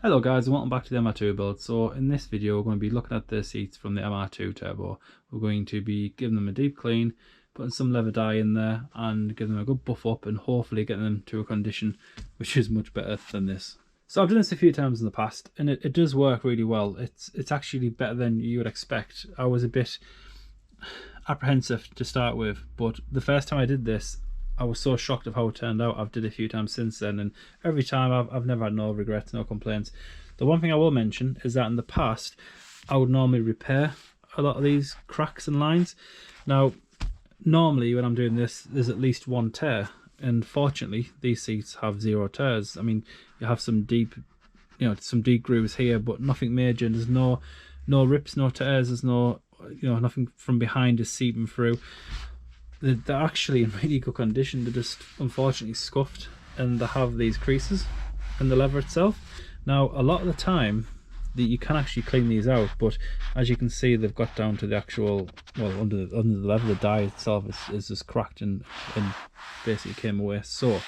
Hello guys, and welcome back to the MR2 build. So in this video we're going to be looking at the seats from the MR2 Turbo. We're going to be giving them a deep clean, putting some leather dye in there and giving them a good buff up and hopefully getting them to a condition which is much better than this. So I've done this a few times in the past and it does work really well. It's actually better than you would expect. I was a bit apprehensive to start with, but the first time I did this I was so shocked of how it turned out. I've did it a few times since then, and every time I've never had no regrets, no complaints. The one thing I will mention is that in the past, I would normally repair a lot of these cracks and lines. Now, normally when I'm doing this, there's at least one tear, and fortunately, these seats have 0 tears. I mean, you have some deep, some deep grooves here, but nothing major. There's no rips, no tears. There's no, nothing from behind is seeping through. They're actually in really good condition. They're just unfortunately scuffed and they have these creases in the leather itself. Now a lot of the time you can actually clean these out, but as you can see they've got down to the actual, well, under the leather. The dye itself is just cracked and basically came away. So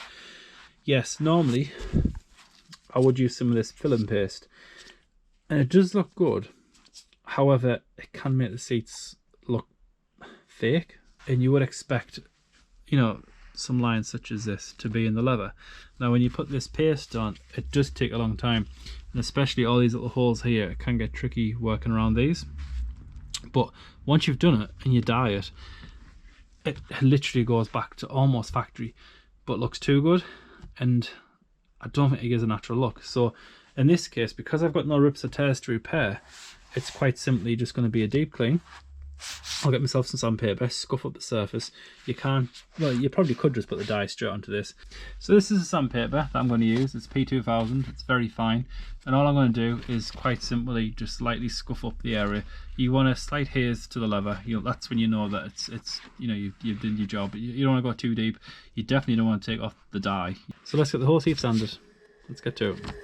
yes, normally I would use some of this film paste and it does look good. However, it can make the seats look fake. And you would expect, some lines such as this to be in the leather. Now when you put this paste on, it does take a long time, and especially all these little holes here, it can get tricky working around these. But once you've done it and you dye it, it literally goes back to almost factory, but looks too good, and I don't think it gives a natural look. So in this case, because I've got no rips or tears to repair, it's quite simply just going to be a deep clean. I'll get myself some sandpaper, scuff up the surface. You can't, well, you probably could just put the dye straight onto this. So this is a sandpaper that I'm going to use. It's P2000. It's very fine, and all I'm going to do is quite simply just lightly scuff up the area. You want a slight haze to the leather. That's when you know that you've done your job. You don't want to go too deep. You definitely don't want to take off the dye. So let's get the whole seat sanded. Let's get to it.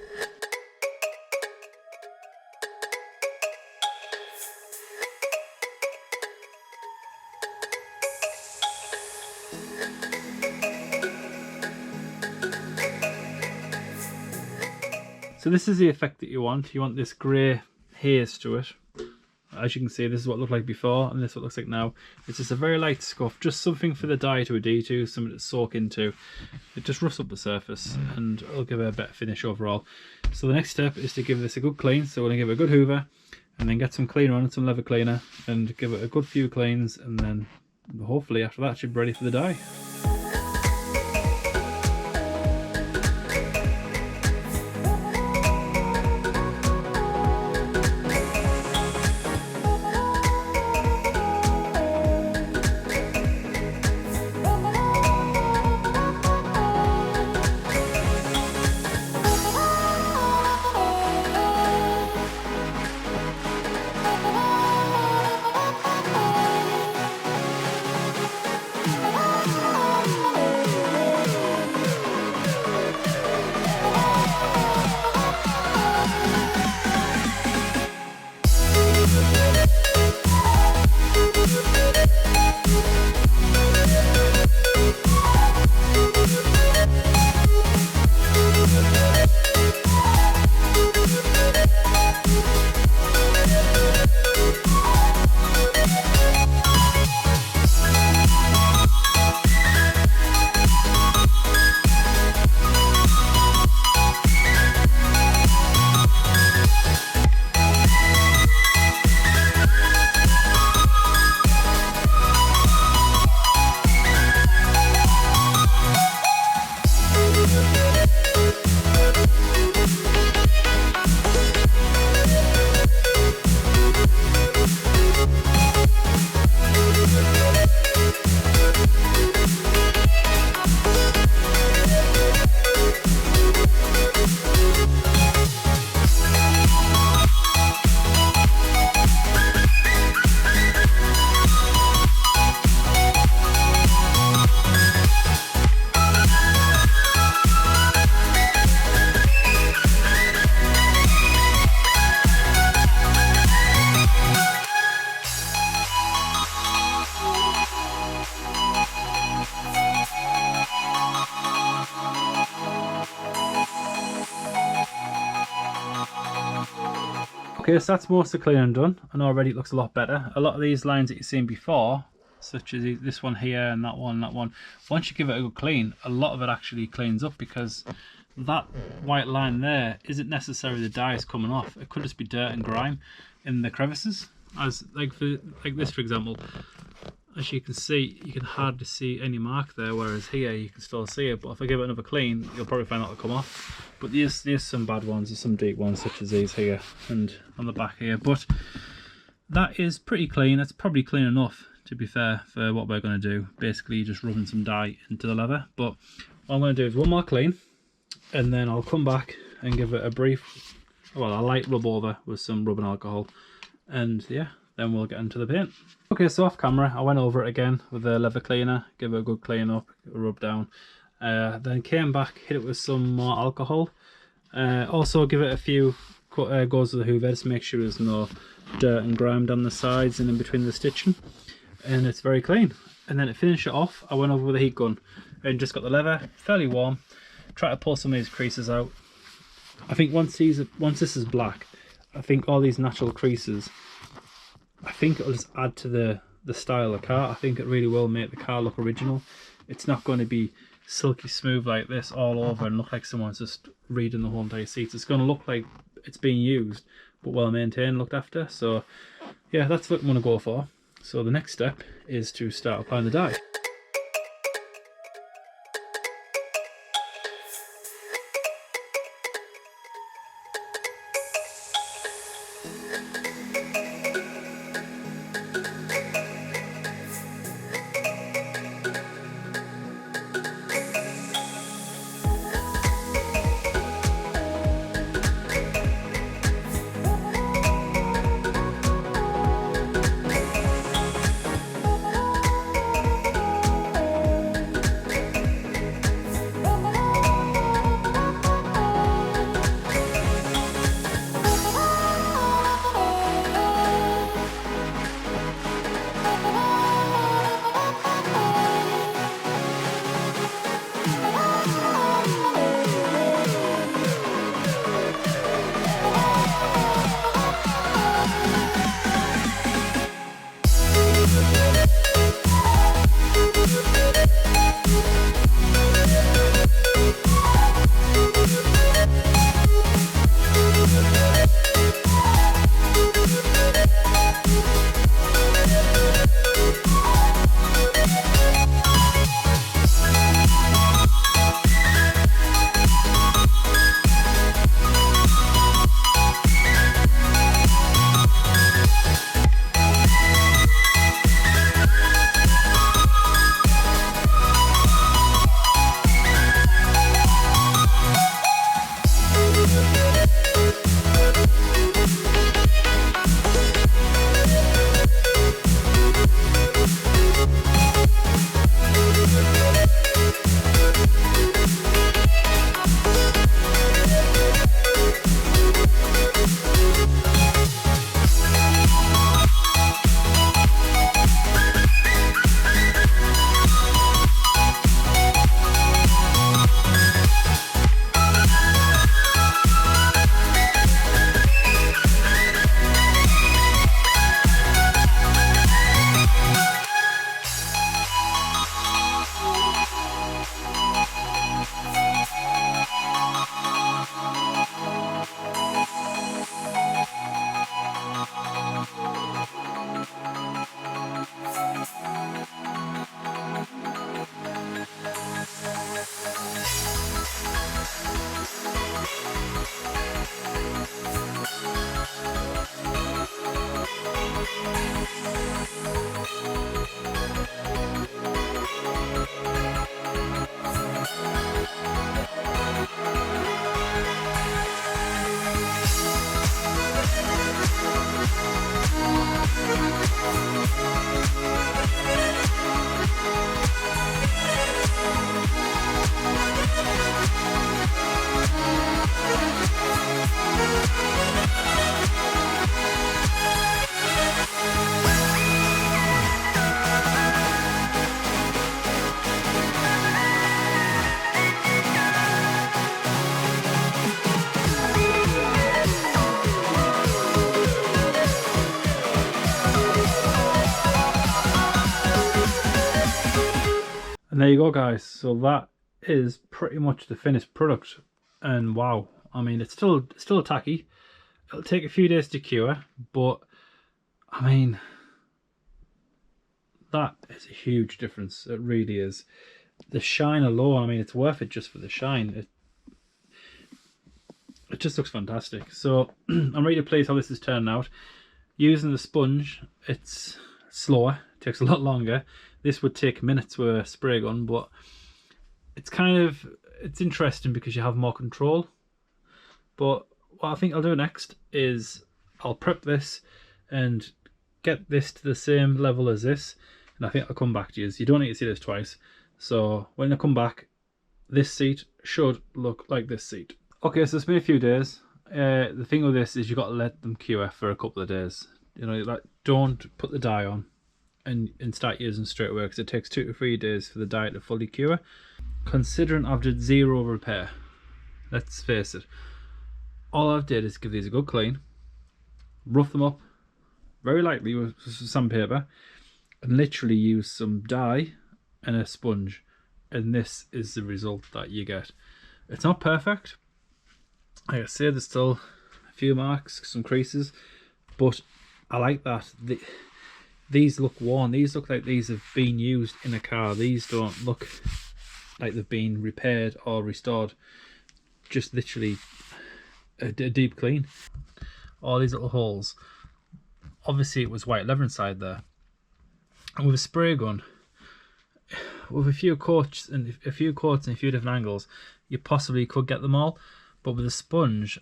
So this is the effect that you want. You want this grey haze to it. As you can see, this is what it looked like before, and this is what it looks like now. It's just a very light scuff, just something for the dye to adhere to, something to soak into. It just roughs up the surface, and it'll give it a better finish overall. So the next step is to give this a good clean. So we're going to give it a good hoover, and then get some cleaner on it, some leather cleaner, and give it a good few cleans, and then hopefully after that it should be ready for the dye. Okay, so that's most of the cleaning done, and already it looks a lot better. A lot of these lines that you've seen before, such as this one here and that one, once you give it a good clean, a lot of it actually cleans up, because that white line there isn't necessarily the dye is coming off. It could just be dirt and grime in the crevices. As like this, for example, as you can see, you can hardly see any mark there, whereas here you can still see it. But if I give it another clean, you'll probably find that will come off. But there's some bad ones, there's some deep ones, such as these here and on the back here. But that is pretty clean. That's probably clean enough, to be fair, for what we're going to do. Basically just rubbing some dye into the leather. But what I'm going to do is one more clean, and then I'll come back and give it a brief, well, a light rub over with some rubbing alcohol, and yeah, then we'll get into the paint. Okay, so off camera I went over it again with the leather cleaner, give it a good clean up, a rub down, then came back, hit it with some more alcohol, also give it a few goes with the hoover to make sure there's no dirt and grime down the sides and in between the stitching, and it's very clean. And then to finish it off, I went over with a heat gun and just got the leather fairly warm, try to pull some of these creases out. I think once this is black, I think all these natural creases, I think it'll just add to the style of the car. I think it really will make the car look original. It's not going to be silky smooth like this all over and look like someone's just reading the whole entire seats. It's going to look like it's being used, but well maintained, looked after. So yeah, that's what I'm going to go for. So the next step is to start applying the dye. And there you go, guys. So that is pretty much the finished product. And wow, I mean, it's still tacky. It'll take a few days to cure, but I mean, that is a huge difference. It really is. The shine alone, I mean, it's worth it just for the shine. It just looks fantastic. So I'm really pleased how this is turning out. Using the sponge, it's slower, it takes a lot longer. This would take minutes with a spray gun, but it's interesting because you have more control. But what I think I'll do next is I'll prep this and get this to the same level as this, and I think I'll come back to you. You don't need to see this twice. So when I come back, this seat should look like this seat. Okay, so it's been a few days. The thing with this is you've got to let them cure for a couple of days. You know, like, don't put the dye on and start using straight away, because it takes 2 to 3 days for the dye to fully cure. Considering I've did 0 repair, let's face it, all I've did is give these a good clean, rough them up very lightly with sandpaper, and literally use some dye and a sponge, and this is the result that you get. It's not perfect. Like I say, there's still a few marks, some creases, but I like that. These look worn. These look like these have been used in a car. These don't look like they've been repaired or restored. Just literally a deep clean. All these little holes. Obviously it was white leather inside there. And with a spray gun, with a few coats and a few different angles, you possibly could get them all. But with a sponge,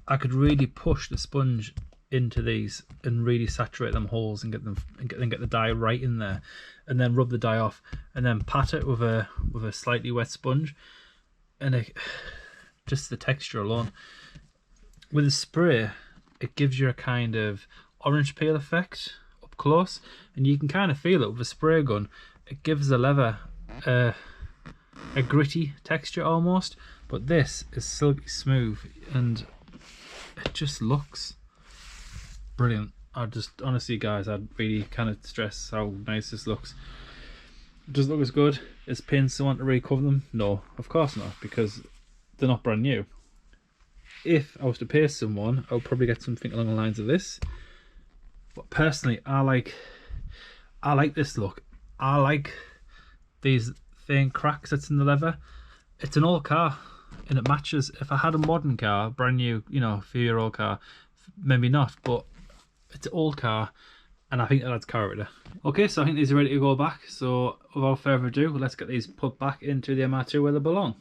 I could really push the sponge into these and really saturate them holes and get the dye right in there, and then rub the dye off and then pat it with a slightly wet sponge, and just the texture alone. With a spray, it gives you a kind of orange peel effect up close, and you can kind of feel it with a spray gun. It gives the leather a gritty texture almost, but this is silky smooth and it just looks brilliant. Honestly guys, I'd really kind of stress how nice this looks. Does it look as good as paying someone to recover them? No, of course not, because they're not brand new. If I was to pay someone, I would probably get something along the lines of this. But personally, I like this look. I like these thin cracks that's in the leather. It's an old car and it matches. If I had a modern car, brand new, you know, 3-year-old car, maybe not, but it's an old car and I think that adds character. Okay, so I think these are ready to go back. So without further ado, let's get these put back into the MR2 where they belong.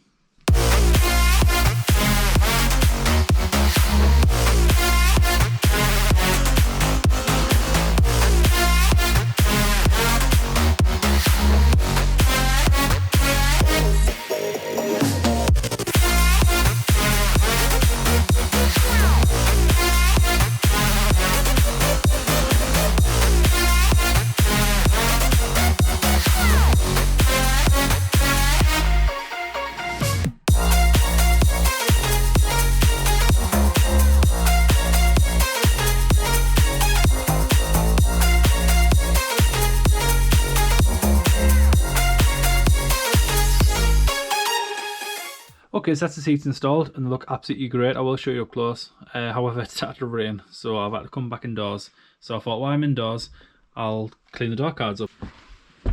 Okay, so that's the seats installed and they look absolutely great. I will show you up close. However, it started to rain, so I've had to come back indoors. So I thought while I'm indoors, I'll clean the door cards up.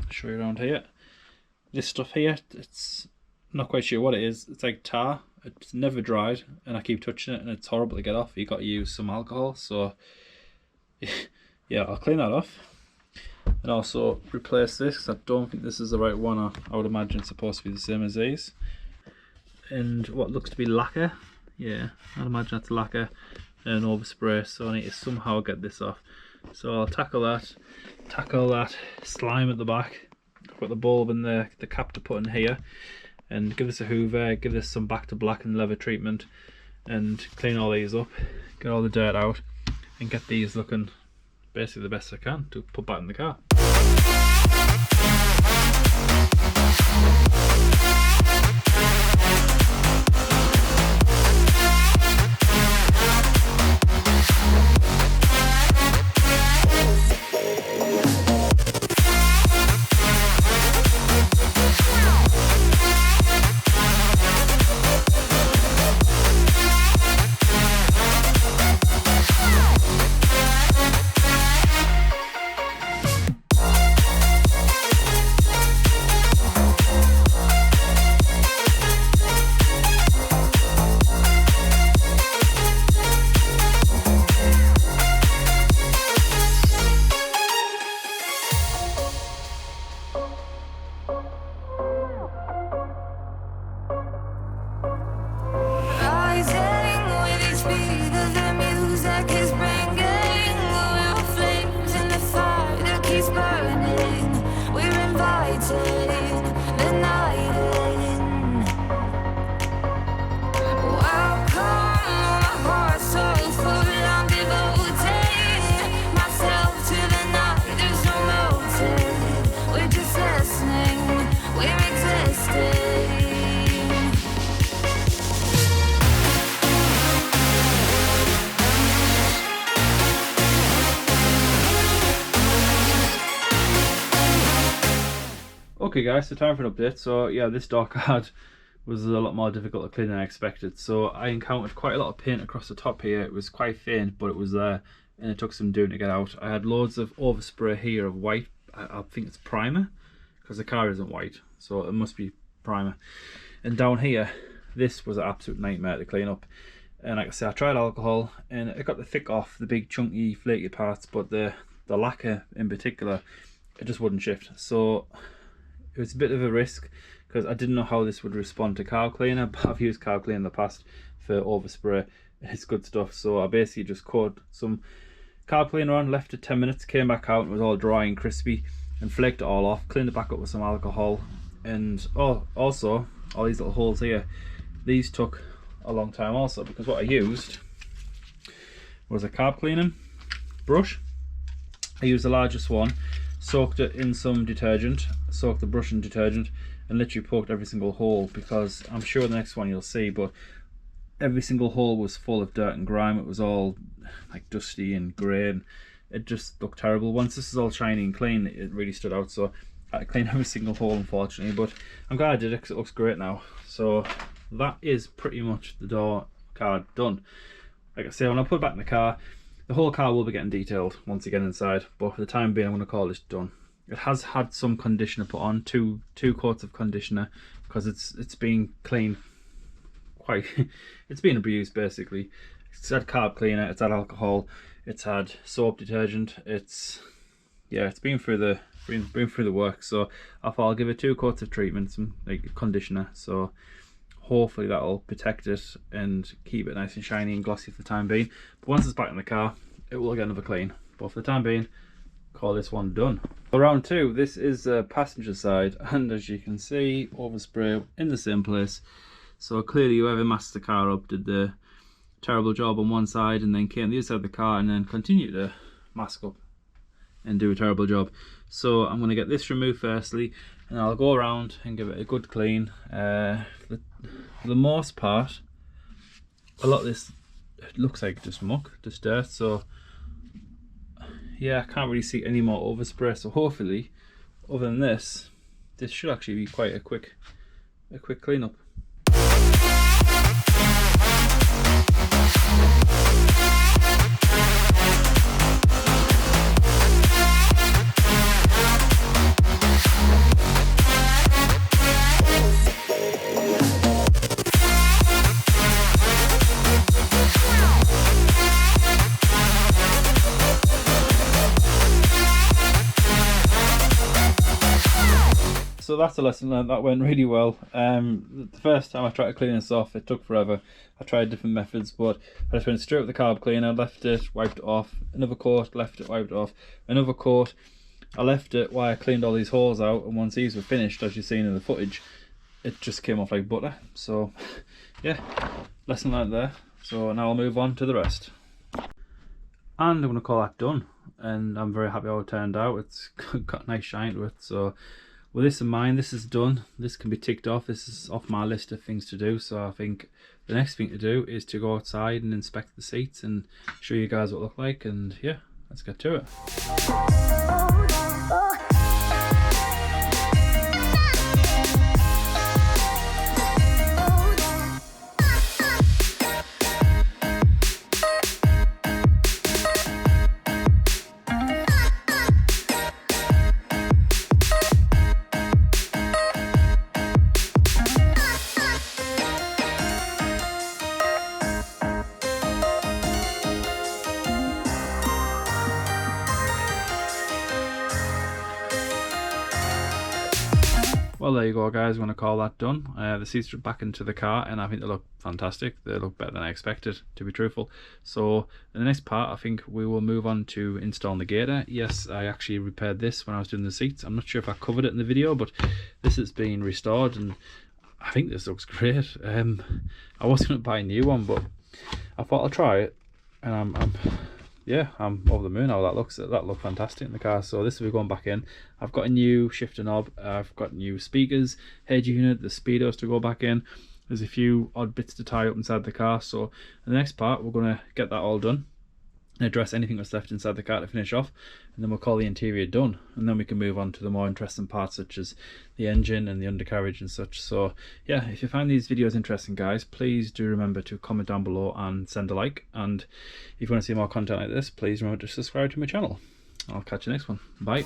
Show you around here. This stuff here, it's not quite sure what it is. It's like tar. It's never dried, and I keep touching it, and it's horrible to get off. You got to use some alcohol. So yeah, I'll clean that off, and also replace this, 'cause I don't think this is the right one. I would imagine it's supposed to be the same as these. And what looks to be lacquer, yeah, I'd imagine that's lacquer and overspray, so I need to somehow get this off. So I'll tackle that slime at the back. I've got the bulb and the cap to put in here, and give this a hoover, give this some back to black and leather treatment, and clean all these up, get all the dirt out, and get these looking basically the best I can to put back in the car. Okay guys, so time for an update. So yeah, this door card was a lot more difficult to clean than I expected. So I encountered quite a lot of paint across the top here. It was quite faint, but it was there, and it took some doing to get out. I had loads of overspray here of white. I think it's primer, because the car isn't white, so it must be primer. And down here, this was an absolute nightmare to clean up. And like I said, I tried alcohol and it got the thick off the big chunky flaky parts, but the lacquer in particular, it just wouldn't shift. So it was a bit of a risk because I didn't know how this would respond to car cleaner, but I've used car cleaner in the past for overspray and it's good stuff. So I basically just poured some car cleaner on, left it 10 minutes, came back out and it was all dry and crispy, and flaked it all off, cleaned it back up with some alcohol. And also all these little holes here, these took a long time also, because what I used was a carb cleaning brush. I used the largest one, soaked it in some detergent, soaked the brush in detergent, and literally poked every single hole, because I'm sure the next one you'll see, but every single hole was full of dirt and grime. It was all like dusty and grey, and it just looked terrible. Once this is all shiny and clean, it really stood out. So I had to clean every single hole, unfortunately, but I'm glad I did it because it looks great now. So that is pretty much the door card done. Like I say, when I put it back in the car, the whole car will be getting detailed once you get inside, but for the time being I'm going to call this done. It has had some conditioner put on, two coats of conditioner, because it's been cleaned quite it's been abused basically. It's had carb cleaner, it's had alcohol, it's had soap detergent, it's been through the work. So I thought I'll give it 2 coats of treatment, some like conditioner, so hopefully that'll protect it and keep it nice and shiny and glossy for the time being. But once it's back in the car, it will get another clean. But for the time being, call this one done. For round 2, this is the passenger side, and as you can see, overspray in the same place. So clearly whoever masked the car up did the terrible job on one side and then came to the other side of the car and then continued to mask up and do a terrible job. So I'm going to get this removed firstly, and I'll go around and give it a good clean. For the most part, a lot of this looks like just muck, just dirt, so yeah, I can't really see any more overspray. So hopefully, other than this should actually be quite a quick cleanup. So that's a lesson learned. That went really well. The first time I tried to clean this off, it took forever. I tried different methods, but I just went straight with the carb cleaner, left it, wiped it off, another coat, left it, wiped it off, another coat. I left it while I cleaned all these holes out, and once these were finished, as you've seen in the footage, it just came off like butter. So yeah, lesson learned there. So now I'll move on to the rest. And I'm going to call that done, and I'm very happy how it turned out. It's got a nice shine to it. So with this in mind, this is done. This can be ticked off. This is off my list of things to do. So I think the next thing to do is to go outside and inspect the seats and show you guys what it look like. And yeah, let's get to it. Well, there you go guys, I'm going to call that done. The seats are back into the car and I think they look fantastic. They look better than I expected, to be truthful. So in the next part I think we will move on to installing the gator. Yes, I actually repaired this when I was doing the seats. I'm not sure if I covered it in the video, but this has been restored and I think this looks great. I was going to buy a new one, but I thought I'll try it, and I'm over the moon how that looks. That looked fantastic in the car. So this will be going back in. I've got a new shifter knob, I've got new speakers, head unit, the speedos to go back in. There's a few odd bits to tie up inside the car. So in the next part we're going to get that all done, and address anything that's left inside the car to finish off, and then we'll call the interior done, and then we can move on to the more interesting parts such as the engine and the undercarriage and such. So yeah, if you find these videos interesting guys, please do remember to comment down below and send a like, and if you want to see more content like this, please remember to subscribe to my channel. I'll catch you next one. Bye.